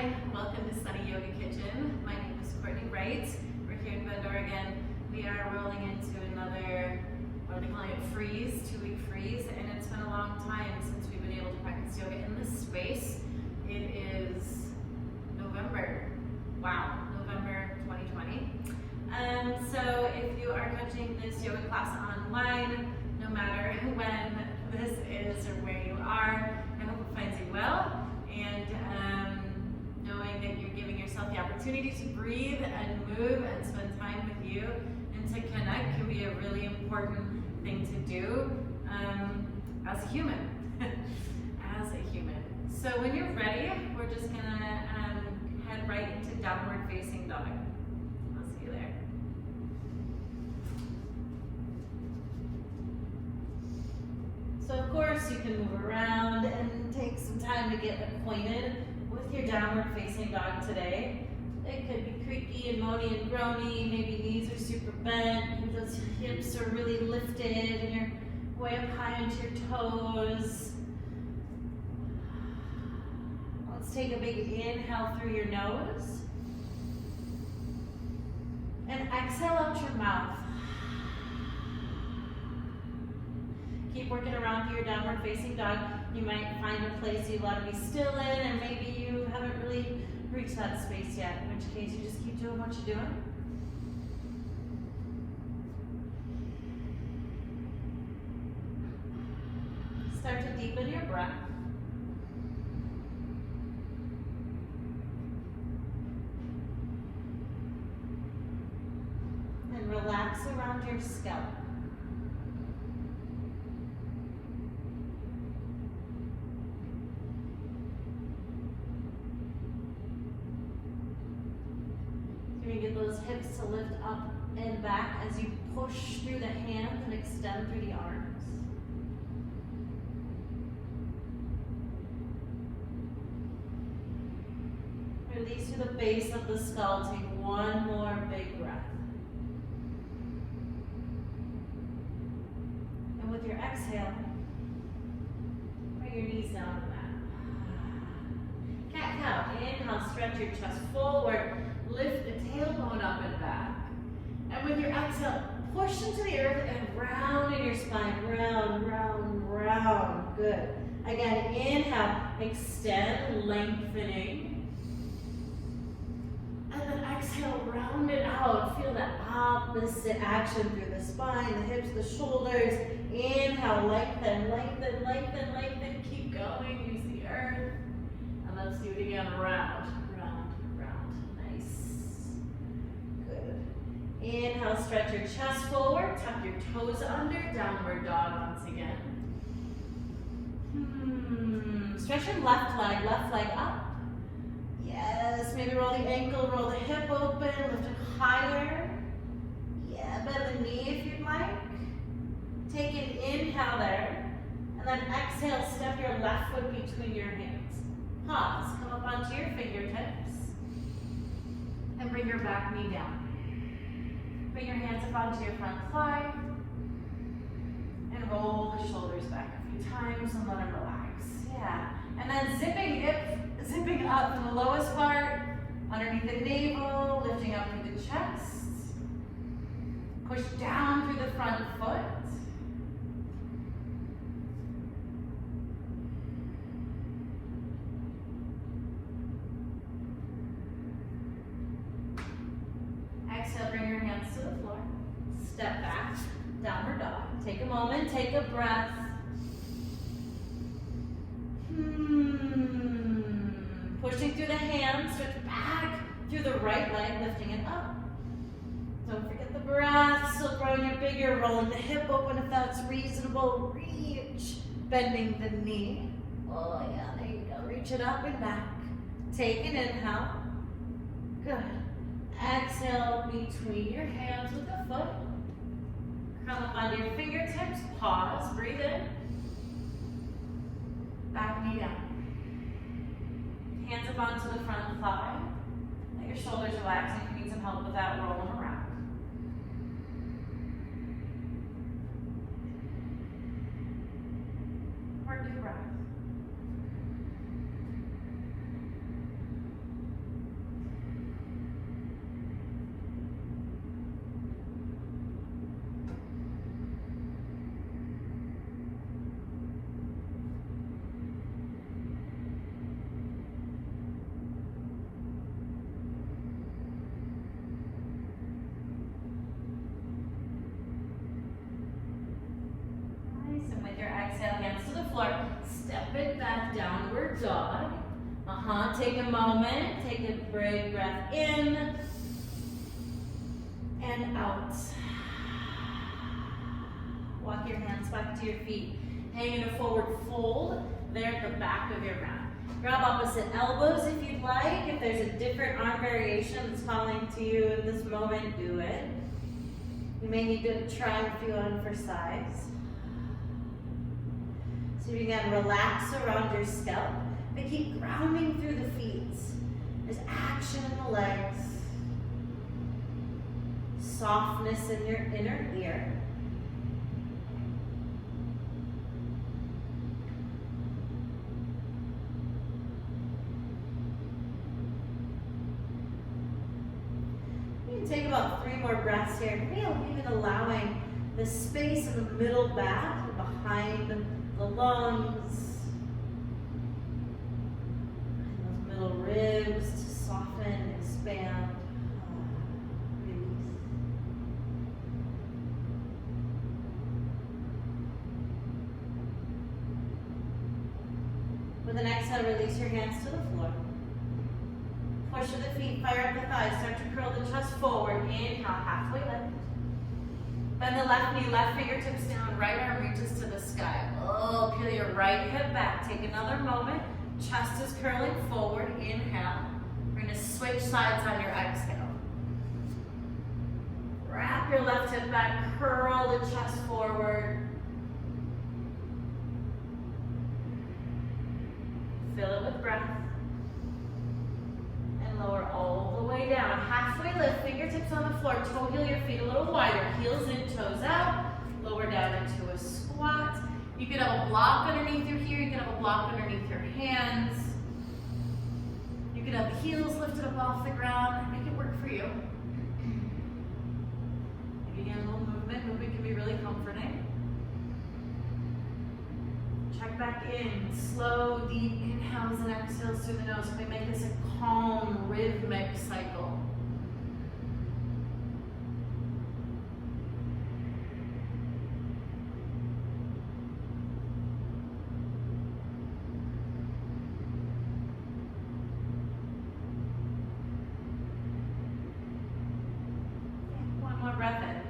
Hi, welcome to Sunny Yoga Kitchen. My name is Courtney Wright. We're here in Bend, Oregon. We are rolling into another, what are they calling it, freeze, 2-week freeze, and it's been a long time since we've been able to practice yoga in this space. It is November, wow, November 2020. So if you are catching this yoga class online, no matter when this is or where you are, I hope it finds you well. And knowing that you're giving yourself the opportunity to breathe and move and spend time with you and to connect can be a really important thing to do as a human. As a human. So when you're ready, we're just gonna head right into downward facing dog. I'll see you there. So of course you can move around and take some time to get acquainted with your downward facing dog today. It could be creaky and moany and groany, maybe knees are super bent, maybe those hips are really lifted and you're way up high onto your toes. Let's take a big inhale through your nose and exhale out your mouth. Keep working around through your downward facing dog. You might find a place you want to be still in, and maybe you haven't really reached that space yet, in which case you just keep doing what you're doing. Start to deepen your breath. And relax around your scalp. Get those hips to lift up and back as you push through the hands and extend through the arms. Release through the base of the skull. Take one more big breath. And with your exhale, bring your knees down to the mat. Cat-cow. Inhale, stretch your chest forward. Lift the tailbone up and back. And with your exhale, push into the earth and round in your spine. Round, round, round. Good. Again, inhale, extend, lengthening. And then exhale, round it out. Feel that opposite action through the spine, the hips, the shoulders. Inhale, lengthen, lengthen, lengthen, lengthen. Keep going. Use the earth. And let's do it again. Round. Inhale, stretch your chest forward, tuck your toes under, downward dog once again. Stretch your left leg up. Yes, maybe roll the ankle, roll the hip open, lift it higher. Yeah, bend the knee if you'd like. Take an inhale there, and then exhale, step your left foot between your hands. Pause, come up onto your fingertips, and bring your back knee down. Bring your hands up onto your front thigh and roll the shoulders back a few times and let them relax. Yeah. And then zipping up from the lowest part, underneath the navel, lifting up through the chest. Push down through the front foot. Exhale, bring your hands to the floor. Step back, downward dog. Take a moment, take a breath. Pushing through the hands, stretch back through the right leg, lifting it up. Don't forget the breath, still growing it bigger, rolling the hip open if that's reasonable. Reach, bending the knee. Oh yeah, there you go. Reach it up and back. Take an inhale. Good. Exhale between your hands with the foot. Come up onto your fingertips. Pause. Breathe in. Back knee down. Hands up onto the front thigh. Let your shoulders relax. If you need some help with that, roll them around. Work your breath. Take a moment, take a big breath in and out. Walk your hands back to your feet. Hang in a forward fold there at the back of your mat. Grab opposite elbows if you'd like. If there's a different arm variation that's calling to you in this moment, do it. You may need to try a few on for size. So you can relax around your scalp, but keep grounding through the feet. There's action in the legs. Softness in your inner ear. You can take about 3 more breaths here. Even allowing the space in the middle back and behind the lungs and those middle ribs to soften, expand, release. With an exhale, release your hands to the floor. Push of the feet, fire up the thighs. Start to curl the chest forward. Inhale, halfway lift. Bend the left knee, left fingertips down, right arm reaches to the sky. Oh, peel your right hip back. Take another moment. Chest is curling forward. Inhale. We're going to switch sides on your exhale. Wrap your left hip back, curl the chest forward. Fill it with breath. And lower all the way down. Halfway lift, fingertips on the floor. Toe heel your feet a little wider. Heels in, toes out. Lower down into a squat. You can have a block underneath your here. You can have a block underneath your hands. You can have the heels lifted up off the ground. Make it work for you. Again, a little movement. Movement can be really comforting. Check back in. Slow, deep inhales and exhales through the nose. We make this a calm, rhythmic cycle. One more breath in.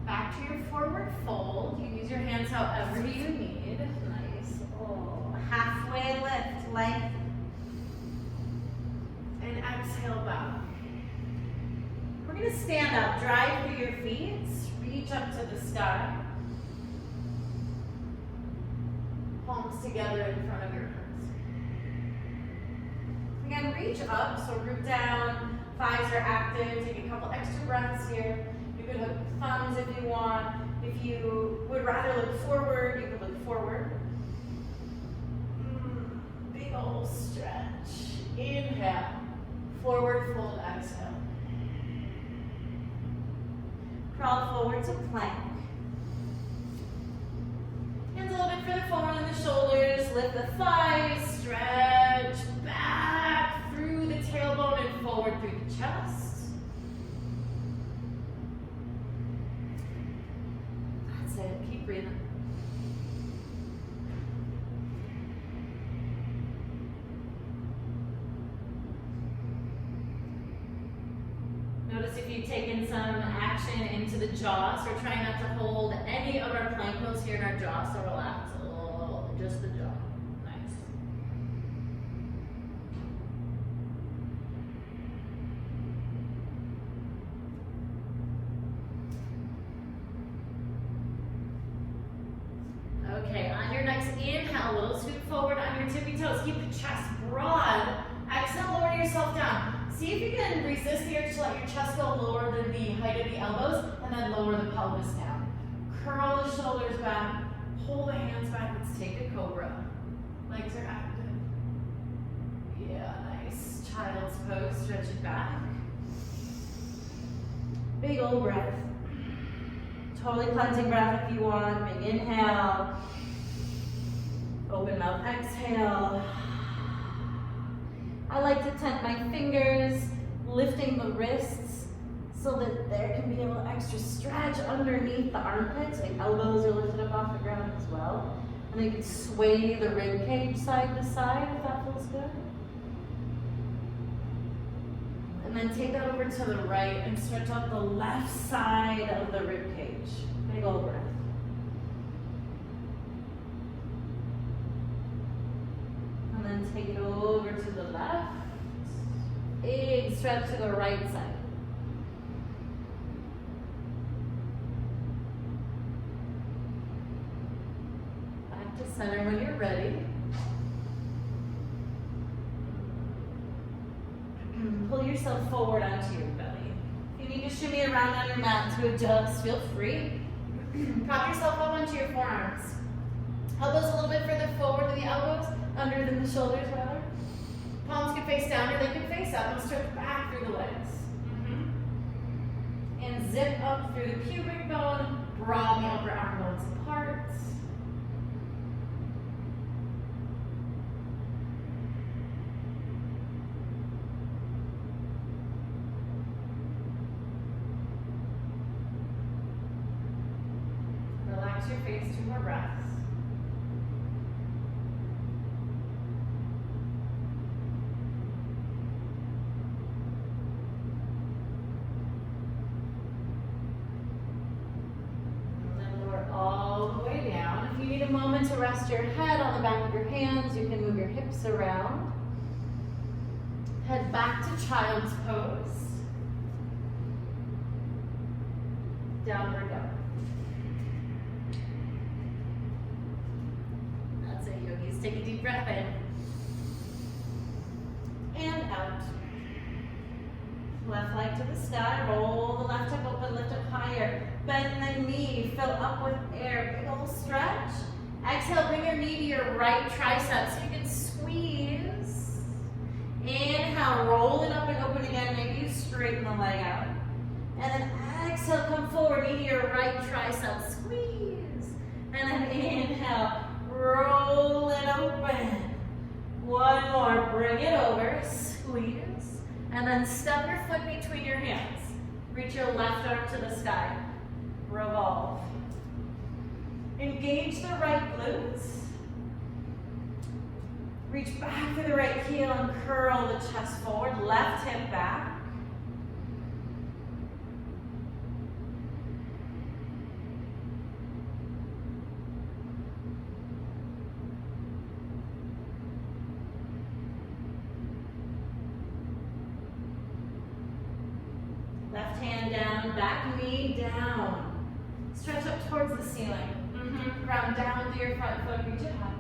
Back to your forward fold. You use your hands however you need. Nice. Oh, halfway lift, length. And exhale back. We're going to stand up, drive through your feet, reach up to the sky. Palms together in front of your hearts. Again, reach up, so root down, thighs are active. Take a couple extra breaths here. You could hook thumbs if you want. If you would rather look forward, you could look forward. Big old stretch. Inhale. Forward fold, exhale. Crawl forward to plank. Hands a little bit further forward than the shoulders. Lift the thighs. Stretch back through the tailbone and forward through the chest. That's it. Keep breathing. Notice if you've taken some action into the jaw, so we're trying not to hold any of our plank pose here in our jaw, so relax. Oh, just the jaw. Nice. Okay, on your next inhale, little scoot forward on your tippy toes. Keep the chest broad. Exhale, lower yourself down. See if you can resist the urge to let your chest go lower than the height of the elbows, and then lower the pelvis down. Curl the shoulders back, pull the hands back. Let's take a cobra. Legs are active. Yeah, nice. Child's pose, stretch it back. Big old breath. Totally cleansing breath if you want. Big inhale. Open mouth, exhale. I like to tent my fingers, lifting the wrists so that there can be a little extra stretch underneath the armpits. The elbows are lifted up off the ground as well. And then you can sway the rib cage side to side if that feels good. And then take that over to the right and stretch out the left side of the rib cage. Big old breath. And then take it over to the left. Big stretch to the right side. Back to center when you're ready. Pull yourself forward onto your belly. If you need to shimmy around on your mat to adjust, feel free. Prop yourself up onto your forearms. Elbows a little bit further forward than the elbows, under than the shoulders rather. Palms can face down or they can face up. And stretch back through the legs. And zip up through the pubic bone, broaden the upper arm bones apart. Relax your face, 2 more breaths. Moment to rest your head on the back of your hands. You can move your hips around. Head back to child's pose. Downward dog. That's it, yogis. Take a deep breath in. And out. Left leg to the sky. Roll the left hip open, lift up higher. Bend the knee, fill up with air. Big old stretch. Exhale, bring your knee to your right tricep so you can squeeze. Inhale, roll it up and open again. Maybe you straighten the leg out. And then exhale, come forward, knee to your right tricep, squeeze. And then inhale, roll it open. One more, bring it over, squeeze. And then step your foot between your hands. Reach your left arm to the sky. Revolve. Engage the right glutes. Reach back to the right heel and curl the chest forward. Left hip back. Left hand down, back knee down. Stretch up towards the ceiling. Ground down through your front foot, reach it high.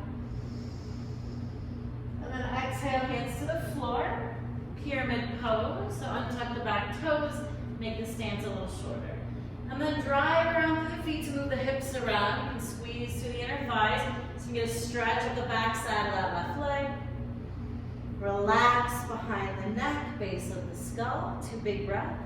And then exhale, hands to the floor. Pyramid pose, so untuck the back toes, make the stance a little shorter. And then drive around through the feet to move the hips around. You can squeeze through the inner thighs, so you get a stretch of the back side of that left leg. Relax behind the neck, base of the skull, 2 big breaths.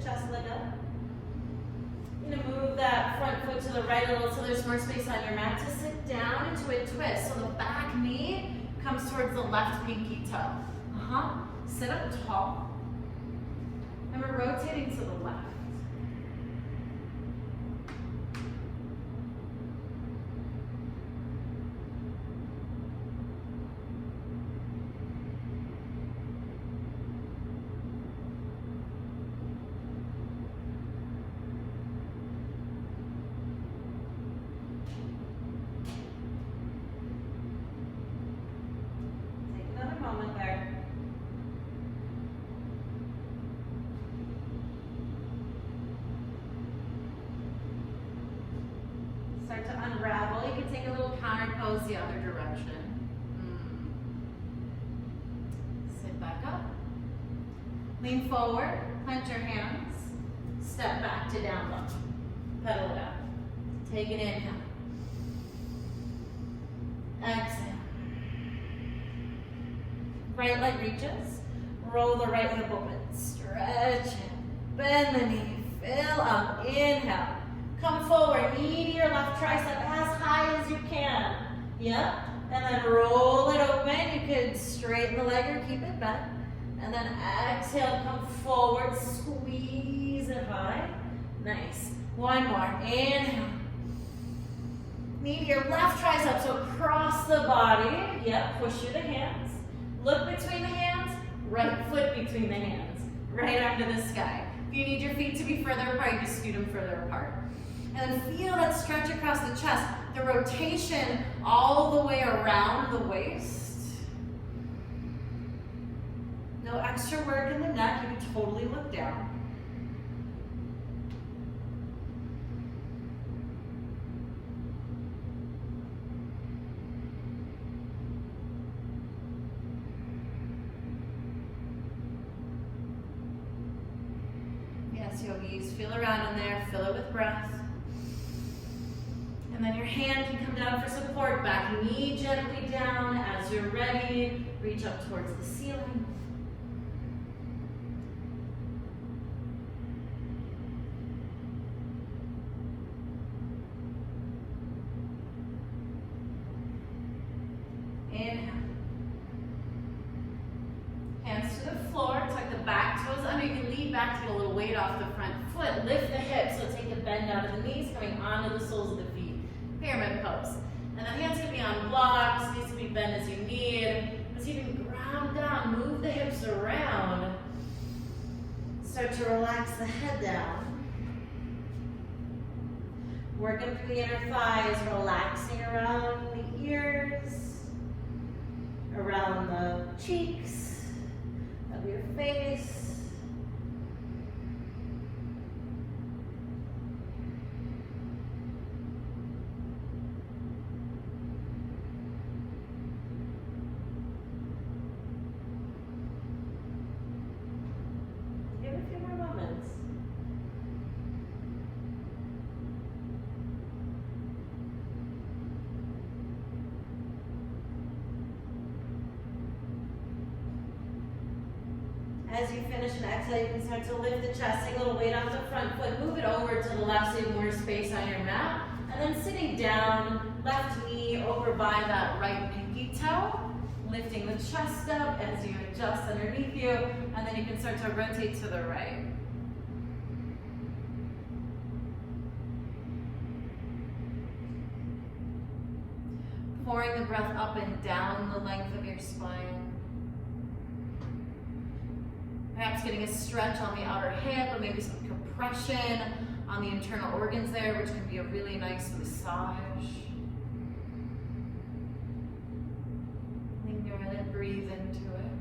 Chest leg up. You're going to move that front foot to the right a little so there's more space on your mat to sit down into a twist. So the back knee comes towards the left pinky toe. Sit up tall. And we're rotating to the left. Start to unravel. You can take a little counter pose the other direction. Sit back up. Lean forward, clench your hands. Step back to down dog. Pedal it out. Take an inhale. Exhale. Right leg reaches. Roll the right hip open. Stretch it. Bend the knee. Fill up. Inhale. Come forward. Knee to your left tricep as high as you can. Yep. And then roll it open. You could straighten the leg or keep it bent. And then exhale, come forward, squeeze it high. Nice. One more. Inhale. Knee to your left tricep, so cross the body. Yep, push through the hands. Look between the hands, right foot between the hands. Right up to the sky. If you need your feet to be further apart, you just scoot them further apart. And then feel that stretch across the chest, the rotation all the way around the waist. No extra work in the neck, you can totally look down. Yes, yogis, feel around in there, fill it with breath. And then your hand can come down for support, back knee gently down. As you're ready, reach up towards the ceiling. Inhale. Hands to the floor, tuck the back toes under. You can lean back to get a little weight off the front foot. Lift the hips, so take the bend out of the knees, coming onto the soles of the feet. Pyramid pose. And the hands can be on blocks, needs to be bent as you need. As you can ground down, move the hips around. Start to relax the head down. Working through the inner thighs, relaxing around the ears, around the cheeks of your face. Give it a few more moments. As you finish an exhale, you can start to lift the chest, take a little weight off the front foot, move it over to the left so you have more space on your mat. And then sitting down, left knee over by that right pinky toe, lifting the chest up as you adjust underneath you, and then you can start to rotate to the right. Pouring the breath up and down the length of your spine. Perhaps getting a stretch on the outer hip or maybe some compression on the internal organs there, which can be a really nice massage. Linger and breathe into it.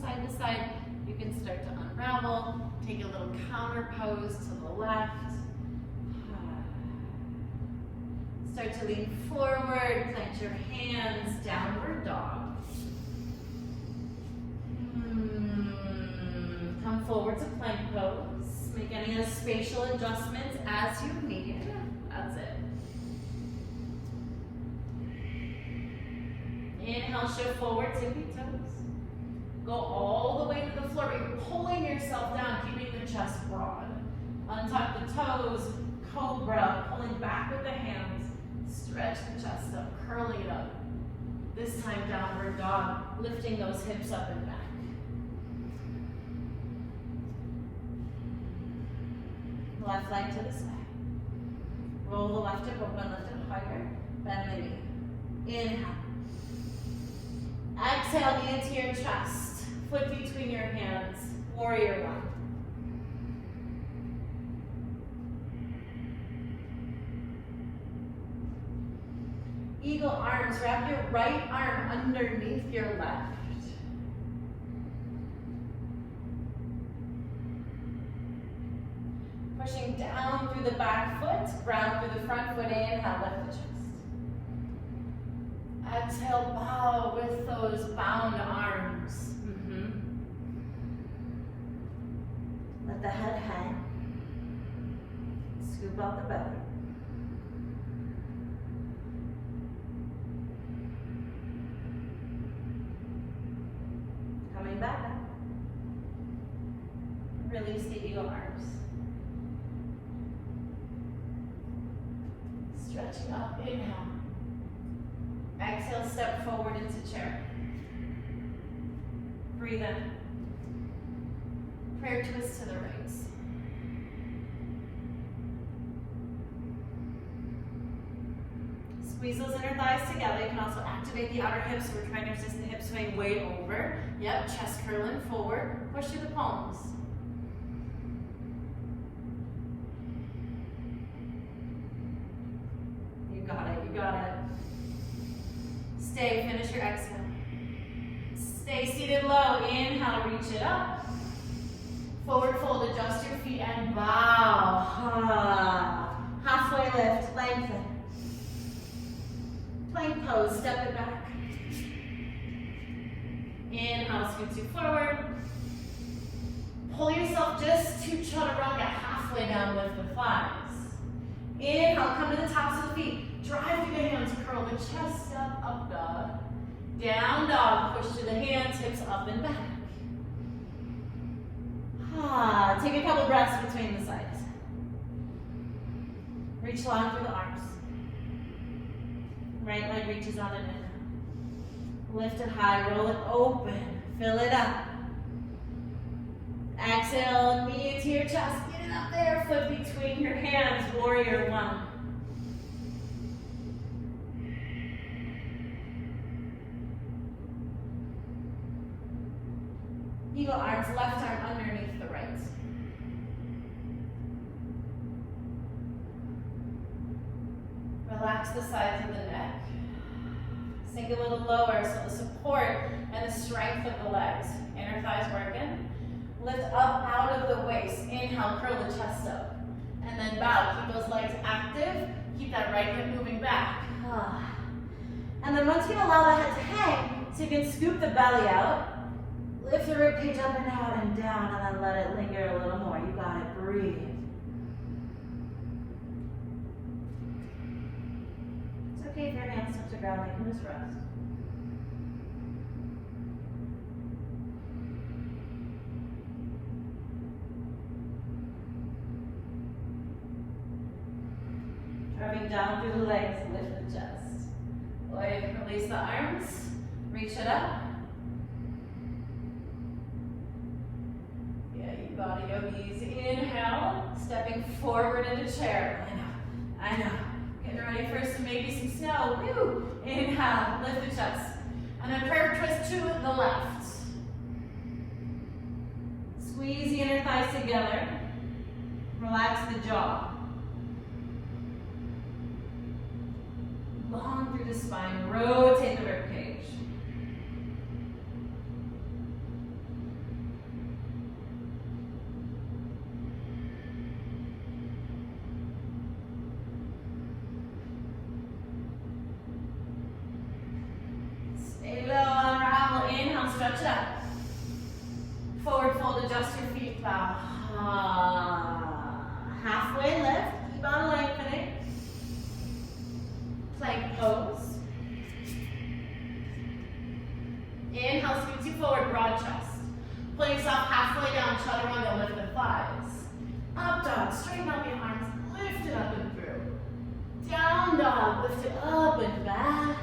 Side to side, you can start to unravel, take a little counter pose to the left. Start to lean forward, plant your hands, downward dog. Come forward to plank pose. Make any spatial adjustments as you need. That's it. Inhale, shift forward, tippy toes. Go all the way to the floor, but you're pulling yourself down, keeping the chest broad. Untuck the toes, cobra, pulling back with the hands. Stretch the chest up, curling it up. This time, downward dog, lifting those hips up and back. Left leg to the side. Roll the left hip open, lift it higher, bend the knee. Inhale. Exhale, knee into your chest. Foot between your hands, warrior one. Eagle arms, wrap your right arm underneath your left. Pushing down through the back foot, ground through the front foot, inhale, lift the chest. Exhale, bow with those bound arms. Let the head hang. Scoop out the belly. Coming back up. Release the eagle arms. Stretching up, inhale. Exhale, step forward into chair. Breathe in. Prayer twist to the right. Squeeze those inner thighs together. You can also activate the outer hips. We're trying to resist the hip swing way over. Yep, chest curling forward. Push through the palms. You got it, you got it. Stay, finish your exhale. Stay seated low. Inhale, reach it up. Forward fold, adjust your feet and bow. Halfway lift, lengthen. Plank pose, step it back. Inhale, scoots you forward. Pull yourself just to chaturanga, halfway down with the thighs. Inhale, come to the tops of the feet. Drive through the hands, curl the chest up dog. Down dog, push through the hands, hips up and back. Take a couple breaths between the sides. Reach long through the arms. Right leg reaches on and in. Lift it high, roll it open, fill it up. Exhale, knee into your chest, get it up there, foot between your hands, warrior one. Eagle arms, left arm underneath the right. Relax the sides of the neck. Sink a little lower so the support and the strength of the legs. Inner thighs working. Lift up out of the waist. Inhale, curl the chest up. And then bow. Keep those legs active. Keep that right hip moving back. And then once you allow the head to hang, so you can scoop the belly out. Lift the rib cage up and out and down, and then let it linger a little more. You got it. Breathe. It's okay if your hands touch the ground. They can just rest. Driving down through the legs, lift the chest. Release the arms. Reach it up. You got it, yogis. Inhale, stepping forward into chair. I know. Getting ready for some maybe some snow. Woo! Inhale, lift the chest. And then prayer twist to the left. Squeeze the inner thighs together. Relax the jaw. Long through the spine. Rotate the rib cage. Stay low, unravel, inhale, stretch it up. Forward fold, adjust your feet, bow. Halfway lift, keep on lengthening. Plank pose. Inhale, scoots you forward, broad chest. Pull yourself halfway down, chaturanga, lift the thighs. Up dog, straighten out the arms, lift it up and through. Down dog, lift it up and back.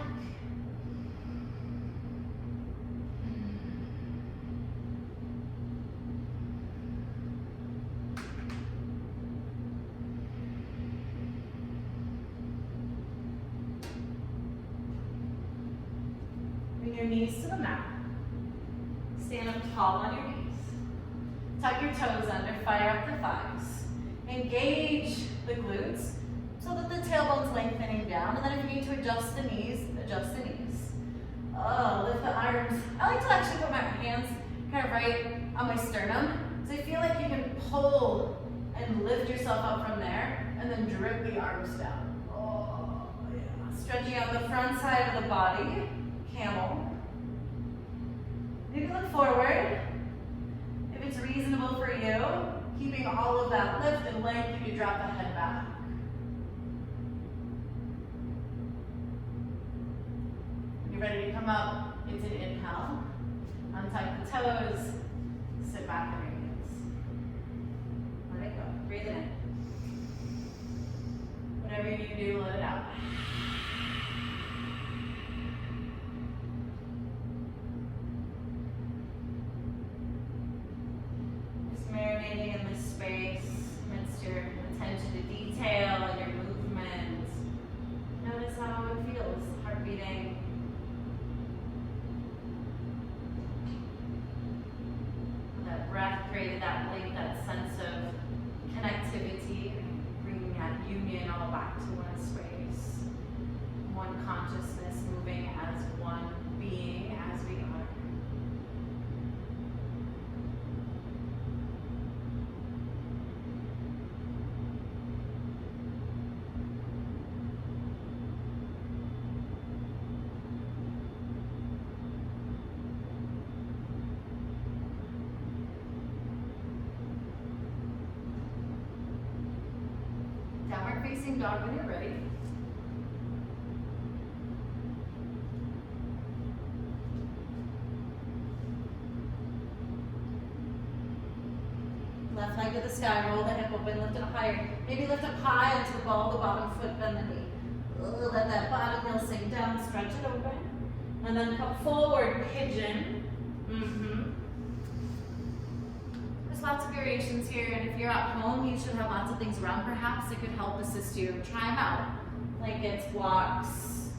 Your knees to the mat. Stand up tall on your knees. Tuck your toes under, fire up the thighs. Engage the glutes so that the tailbone's lengthening down. And then if you need to adjust the knees, adjust the knees. Lift the arms. I like to actually put my hands kind of right on my sternum. So I feel like you can pull and lift yourself up from there and then drip the arms down. Oh, yeah. Stretching out the front side of the body. Camel. You can look forward. If it's reasonable for you, Keeping all of that lift and length, you drop the head back. When you're ready to come up, it's an inhale. Untuck the toes, sit back and release. Let it go. Breathe it in. Whatever you need to do, let it out. Just marinating in this space amidst your attention to detail and your movement. Notice how it feels, heart beating. That breath created that link, that sense of connectivity, bringing that union all back to one space, one consciousness moving as one being as we are. Downward facing dog when you're ready. Left leg to the sky, roll the hip open, lift it up higher. Maybe lift up high onto the ball, the bottom foot, bend the knee. Let that bottom heel sink down, stretch it open. And then come forward, pigeon. There's lots of variations here, and if you're at home, you should have lots of things around perhaps that could help assist you. Try them out. Blankets, blocks.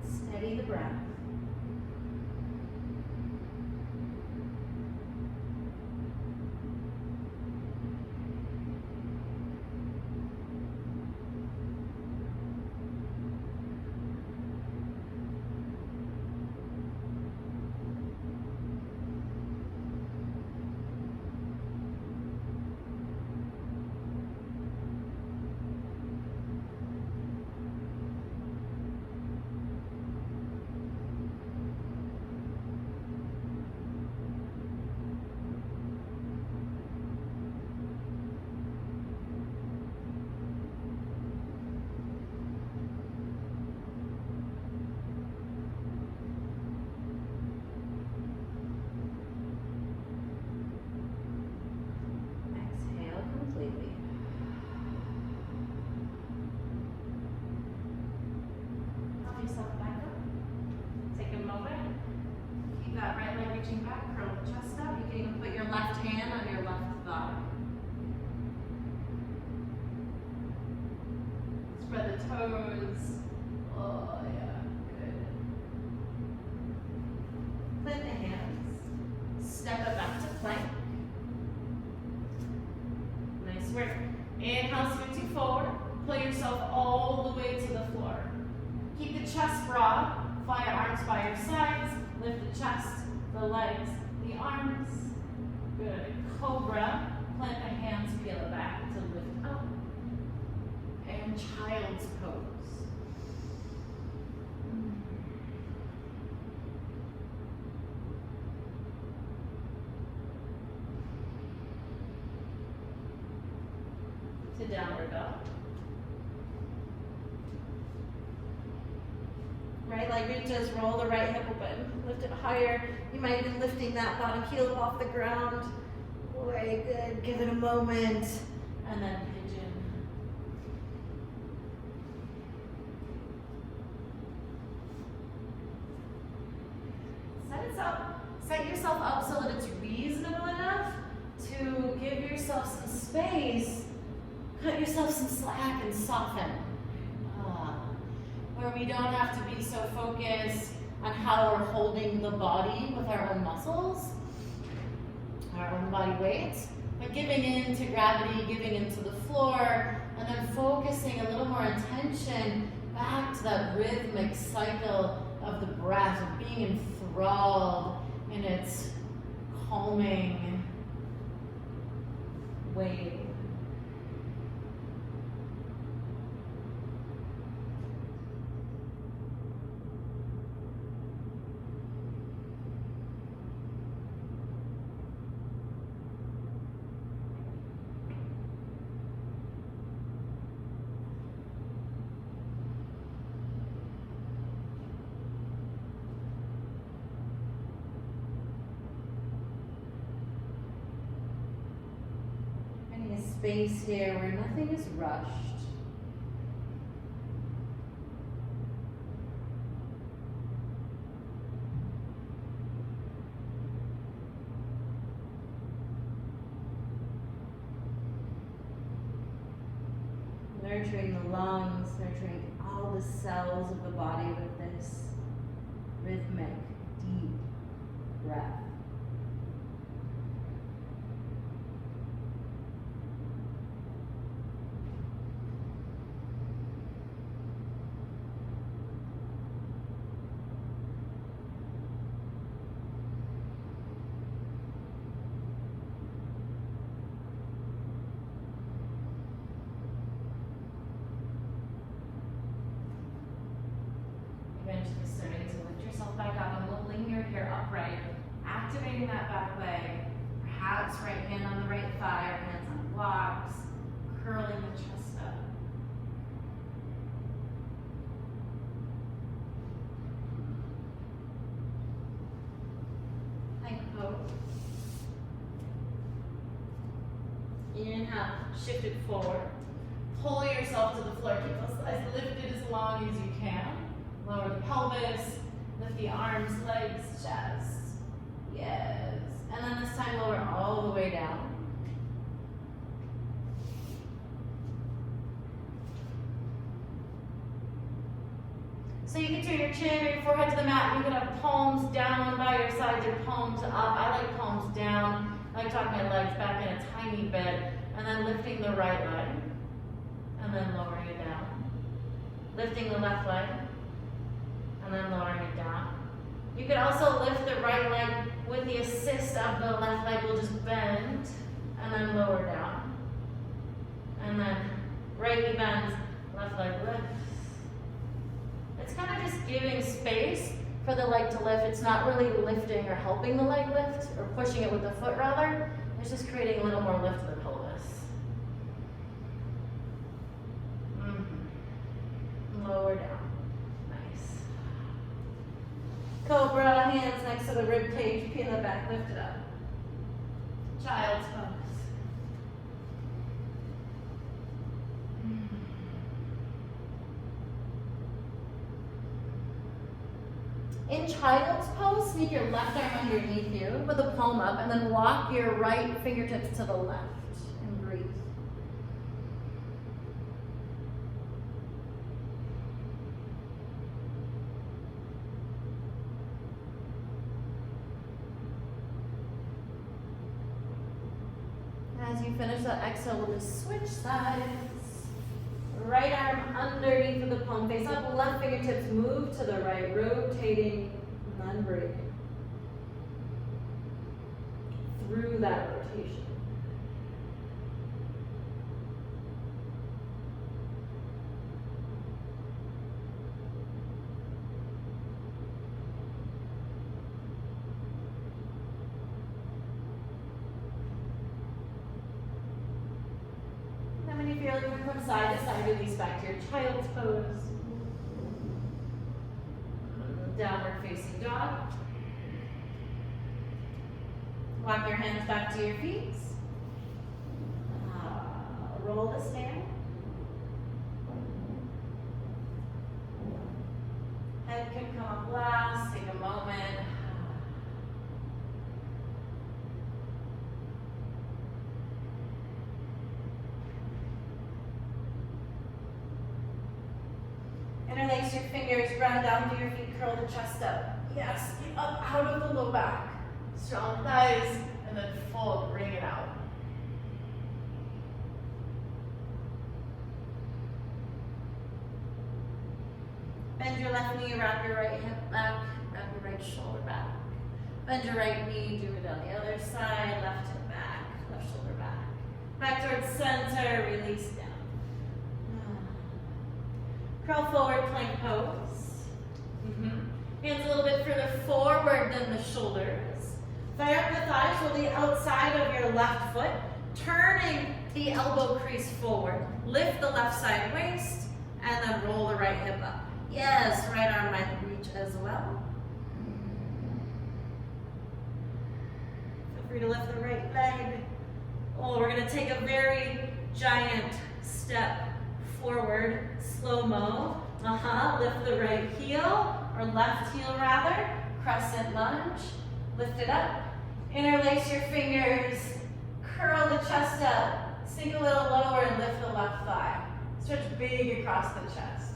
Steady the breath. Yourself back up. Take a moment. Keep that right leg reaching back, curl the chest up. You can even put your left hand on your left thigh. Spread the toes. Oh yeah, good. Plant the hands. Step it back to plank. Nice work. Inhale, scoot you forward. Pull yourself all the way to the floor. Keep the chest broad, fly your arms by your sides, lift the chest, the legs, the arms. Good. Cobra, plant the hands, peel it back to lift up. And child's pose. To downward dog. Right leg reaches, roll the right hip open, lift it higher. You might be lifting that bottom heel off the ground. Very good, give it a moment. And then pigeon. Set yourself up so that it's reasonable enough to give yourself some space. Cut yourself some slack and soften. Where we don't have to be so focused on how we're holding the body with our own muscles, our own body weight, but giving in to gravity, giving into the floor, and then focusing a little more attention back to that rhythmic cycle of the breath, of being enthralled in its calming wave. space here where nothing is rushed. Nurturing the lungs, nurturing all the cells of the body with this rhythmic, deep breath. Eventually starting to lift yourself back up, and we'll linger here upright, activating that back leg, perhaps right hand on the right thigh, or hands on blocks, curling the chest up. Plank pose. Inhale, shift it forward. Pull yourself to the floor. Keep those thighs lifted as long as you can. Lower the pelvis, lift the arms, legs, chest. Yes. And then this time lower all the way down. So you can turn your chin or your forehead to the mat. You can have palms down by your sides or palms up. I like palms down. I like tucking my legs back in a tiny bit. And then lifting the right leg. And then lowering it down. Lifting the left leg. And then lowering it down. You could also lift the right leg with the assist of the left leg. We'll just bend and then lower down. And then right knee bends, left leg lifts. It's kind of just giving space for the leg to lift. It's not really lifting or helping the leg lift or pushing it with the foot rather. It's just creating a little more lift to the pelvis. Lower down. Cobra, hands next to the rib cage, peel it back, lift it up. Child's pose. In child's pose, sneak your left arm underneath you with the palm up, and then walk your right fingertips to the left and breathe. As you finish that exhale, we'll just switch sides. Right arm underneath with the palm face up. Left fingertips move to the right, rotating and then breathing. Through that rotation. Feel like you're from side to side, release back to your child's pose. Downward facing dog. Walk your hands back to your feet. Roll the stand. Head can come up last. Take a moment. Interlace your fingers, ground down to your feet, curl the chest up. Yes, up out of the low back. Strong thighs, and then fold, bring it out. Bend your left knee, wrap your right hip back, wrap your right shoulder back. Bend your right knee, do it on the other side, left hip back, left shoulder back. Back towards center, release down. Curl forward, plank pose. Hands a little bit further forward than the shoulders. Fire up the thighs, roll the outside of your left foot, turning the elbow crease forward. Lift the left side waist, and then roll the right hip up. Yes, right arm might reach as well. Feel free to lift the right leg. Oh, we're going to take a very giant step forward, slow-mo. Lift the right heel, or left heel rather. Crescent lunge. Lift it up. Interlace your fingers. Curl the chest up. Sink a little lower and lift the left thigh. Stretch big across the chest.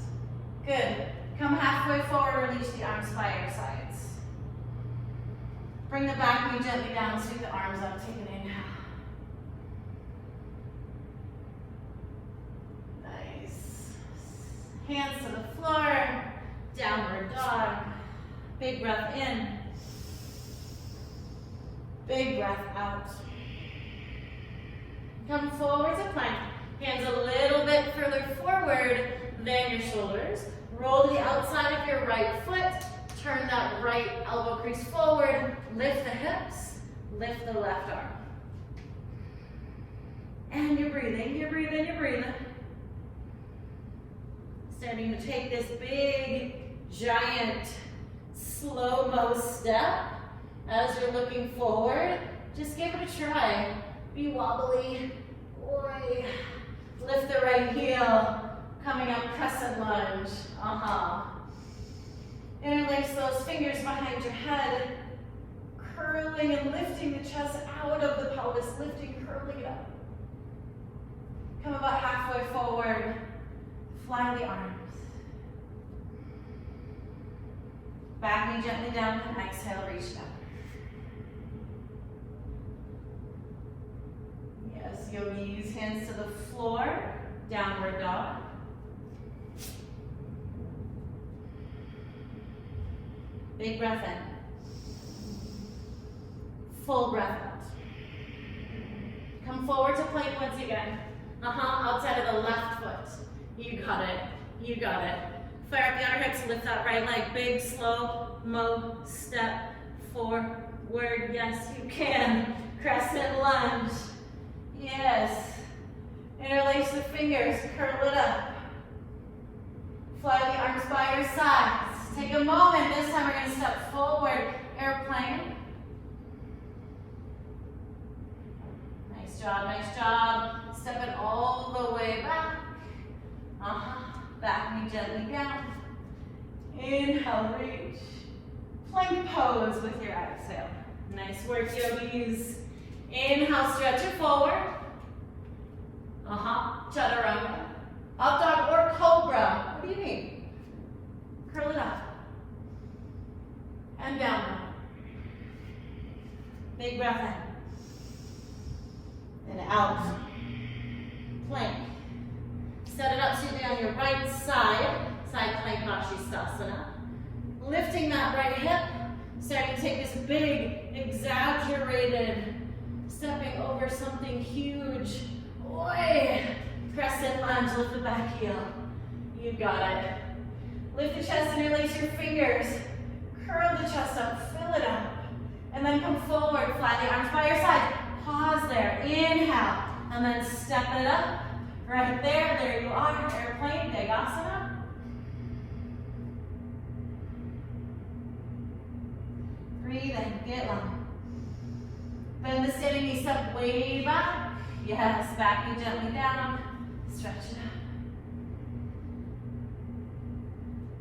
Good. Come halfway forward, release the arms by your sides. Bring the back knee gently down, sweep the arms up, take an inhale. Nice. Hands to the floor, downward dog. Big breath in. Big breath out. Come forward to plank. Hands a little bit further forward than your shoulders. Roll to the outside of your right foot. Turn that right elbow crease forward. Lift the hips. Lift the left arm. And you're breathing, you're breathing, you're breathing. Starting to take this big, giant, slow-mo step as you're looking forward. Just give it a try. Be wobbly. Oi. Lift the right heel. Coming up, crescent lunge. Interlace those fingers behind your head. Curling and lifting the chest out of the pelvis. Lifting, curling it up. Come about halfway forward. Fly the arms. Back knee gently down and exhale, reach down. Yes, yogis, hands to the floor, downward dog. Big breath in. Full breath out. Come forward to plank once again. Outside of the left foot. You got it. You got it. Fire up the outer hips, lift that right leg. Big, slow-mo step forward. Yes, you can. Crescent lunge. Yes. Interlace the fingers, curl it up. Fly the arms by your sides. Take a moment. This time we're going to step forward, airplane. Nice job, nice job. Step it all the way back. Back knee gently down. Inhale, reach. Plank pose with your exhale. Nice work, yogis. Inhale, stretch it forward. Chaturanga. Up dog or cobra. What do you mean? Curl it up. And down dog. Big breath in. And out. Plank. Set it up so you'll be on your right side. Side plank Vashisthasana. Lifting that right hip. Starting to take this big, exaggerated, stepping over something huge. Oi! Crescent lunge, lift the back heel. You got it. Lift the chest, interlace your fingers. Curl the chest up, fill it up. And then come forward, fly the arms by your side. Pause there, inhale. And then step it up. Right there you are, airplane, Degasana. Breathe in, get long. Bend the standing knee, step way back. Yes, back knee gently down. Stretch it out.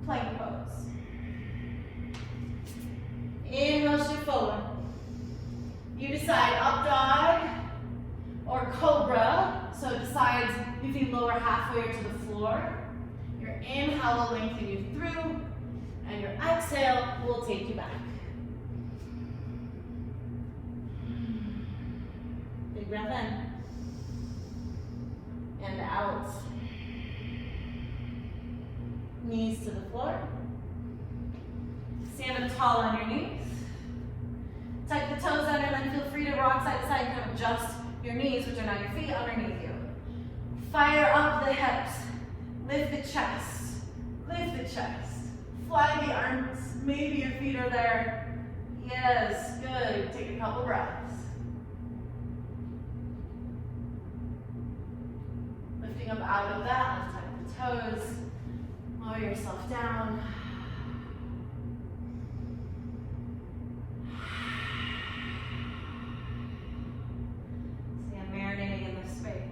Plank pose. Inhale, shift forward. You decide up dog or cobra. So decide if you lower halfway to the floor. Your inhale will lengthen you through, and your exhale will take you back. Big breath in. And out. Knees to the floor. Stand up tall on your knees. Tuck the toes under, then feel free to rock side to side. Kind of adjust your knees, which are now your feet, underneath you. Fire up the hips. Lift the chest. Lift the chest. Fly the arms. Maybe your feet are there. Yes, good. Take a couple breaths. Lifting up out of that, lift up the toes. Lower yourself down. See, I'm marinating in this space.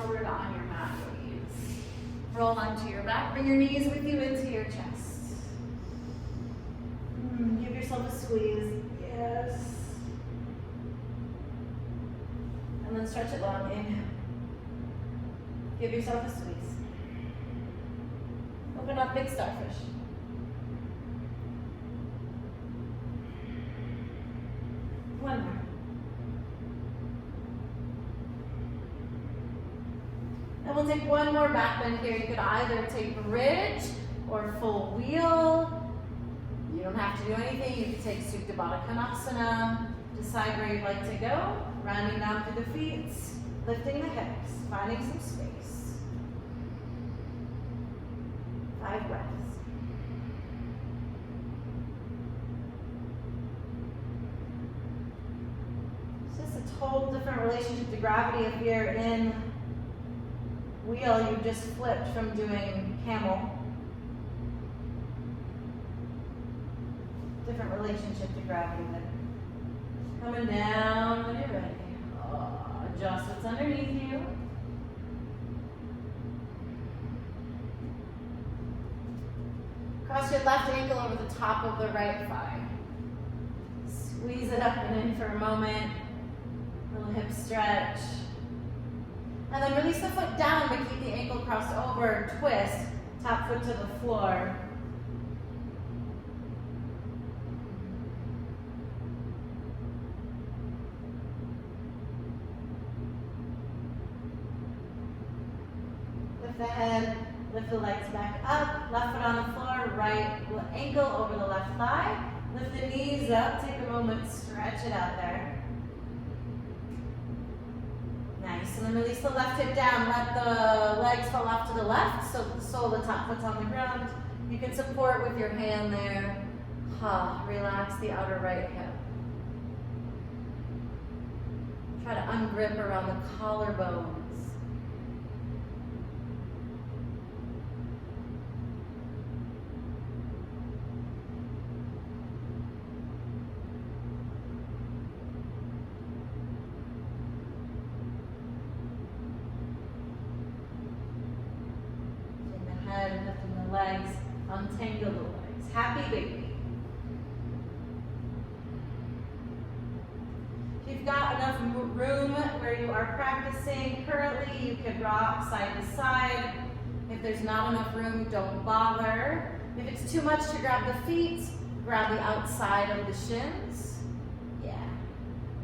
forward on your mat, please. Roll onto your back. Bring your knees with you into your chest. Give yourself a squeeze. Yes. And then stretch it long. Inhale. Give yourself a squeeze. Open up, big starfish. One more. And we'll take one more back bend here. You could either take bridge or full wheel. You don't have to do anything. You could take Supta Baddha Konasana. Decide where you'd like to go. Rounding down through the feet, lifting the hips, finding some space. 5 breaths. It's just a total different relationship to gravity. If you're in wheel, you just flipped from doing camel. Different relationship to gravity there. Coming down when you're ready. Adjust what's underneath you. Cross your left ankle over the top of the right thigh. Squeeze it up and in for a moment. Little hip stretch. And then release the foot down, but keep the ankle crossed over. Twist. Top foot to the floor. Lift the head, lift the legs back up, left foot on the floor, right ankle over the left thigh. Lift the knees up, take a moment, stretch it out there. Nice, and then release the left hip down, let the legs fall off to the left, so the sole of the top foot's on the ground. You can support with your hand there. Relax the outer right hip. Try to ungrip around the collarbones. And lifting the legs, untangle the legs. Happy baby. If you've got enough room where you are practicing currently, you could rock side to side. If there's not enough room, don't bother. If it's too much to grab the feet, grab the outside of the shins. Yeah.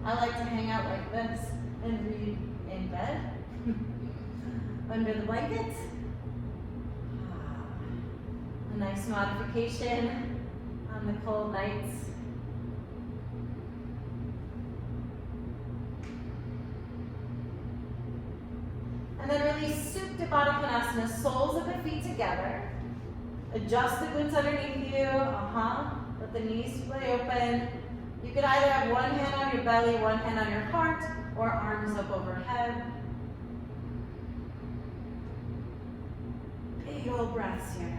I like to hang out like this and read in bed under the blanket. A nice modification on the cold nights. And then release Supta Baddha Konasana, soles of the feet together. Adjust the glutes underneath you. Let the knees splay open. You could either have one hand on your belly, one hand on your heart, or arms up overhead. Big old breaths here.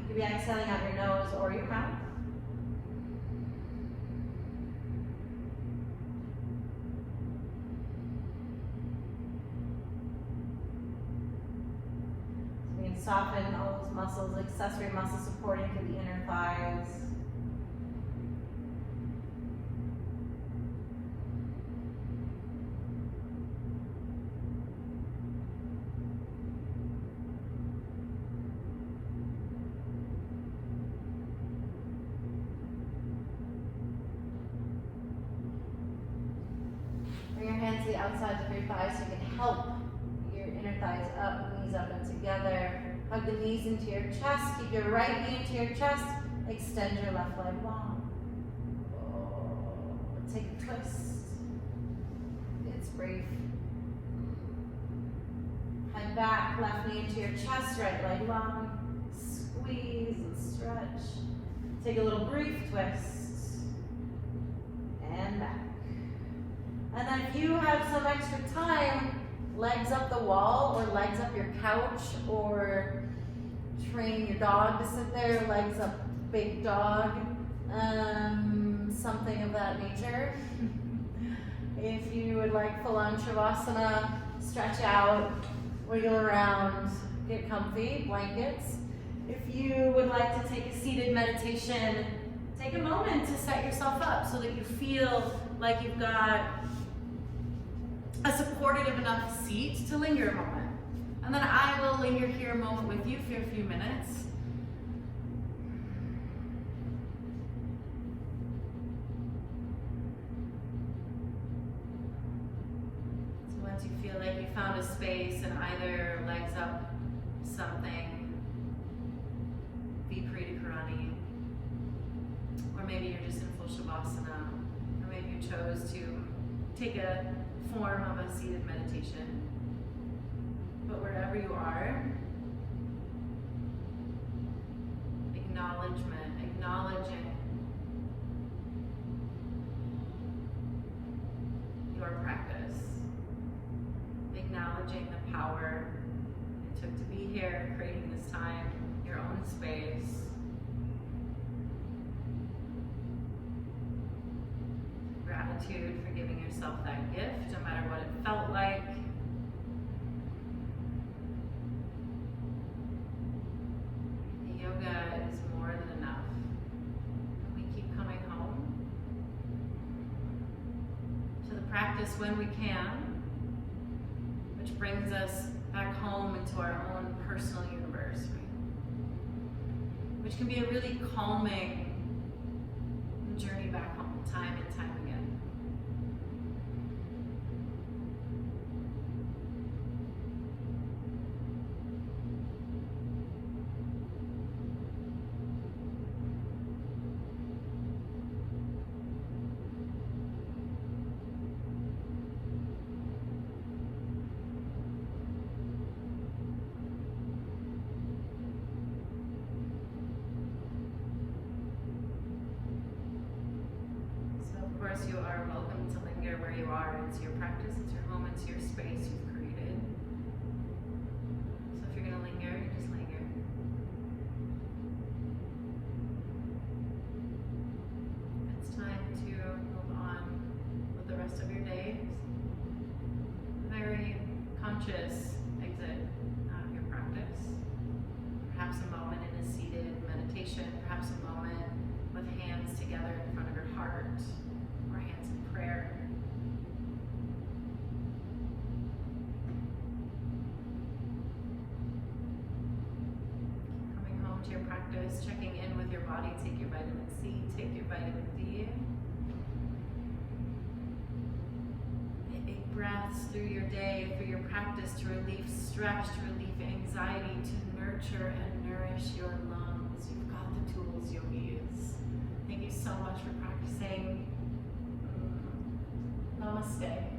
You could be exhaling out your nose or your mouth. So we can soften all those muscles, accessory muscles supporting through the inner thighs. To the outsides of your thighs so you can help your inner thighs up, knees up and together. Hug the knees into your chest. Keep your right knee into your chest. Extend your left leg long. Take a twist. It's brief. Head back, left knee into your chest, right leg long. Squeeze and stretch. Take a little brief twist. And back. And then if you have some extra time, legs up the wall or legs up your couch, or train your dog to sit there, legs up big dog, something of that nature. If you would like full-on savasana, stretch out, wiggle around, get comfy, blankets. If you would like to take a seated meditation, take a moment to set yourself up so that you feel like you've got a supportive enough seat to linger a moment. And then I will linger here a moment with you for a few minutes. So once you feel like you found a space and either legs up something, Viparita Karani, or maybe you're just in full shavasana, or maybe you chose to take a form of a seated meditation. But wherever you are, acknowledging your practice, acknowledging the power it took to be here, creating this time, your own space. Gratitude for giving yourself that gift, no matter what it felt like. The yoga is more than enough. We keep coming home to the practice when we can, which brings us back home into our own personal universe, right? Which can be a really calming journey back home, time and time again. You are welcome to linger where you are. It's your practice, it's your home, it's your space you've created. So if you're going to linger, you just linger. It's time to move on with the rest of your day. Very conscious exit out of your practice. Perhaps a moment in a seated meditation, perhaps a moment with hands together in front of your heart. Hands in prayer. Coming home to your practice, checking in with your body. Take your vitamin C, take your vitamin D. Big breaths through your day, through your practice to relieve stress, to relieve anxiety, to nurture and nourish your lungs. You've got the tools, yogis. Thank you so much for practicing. Namaste.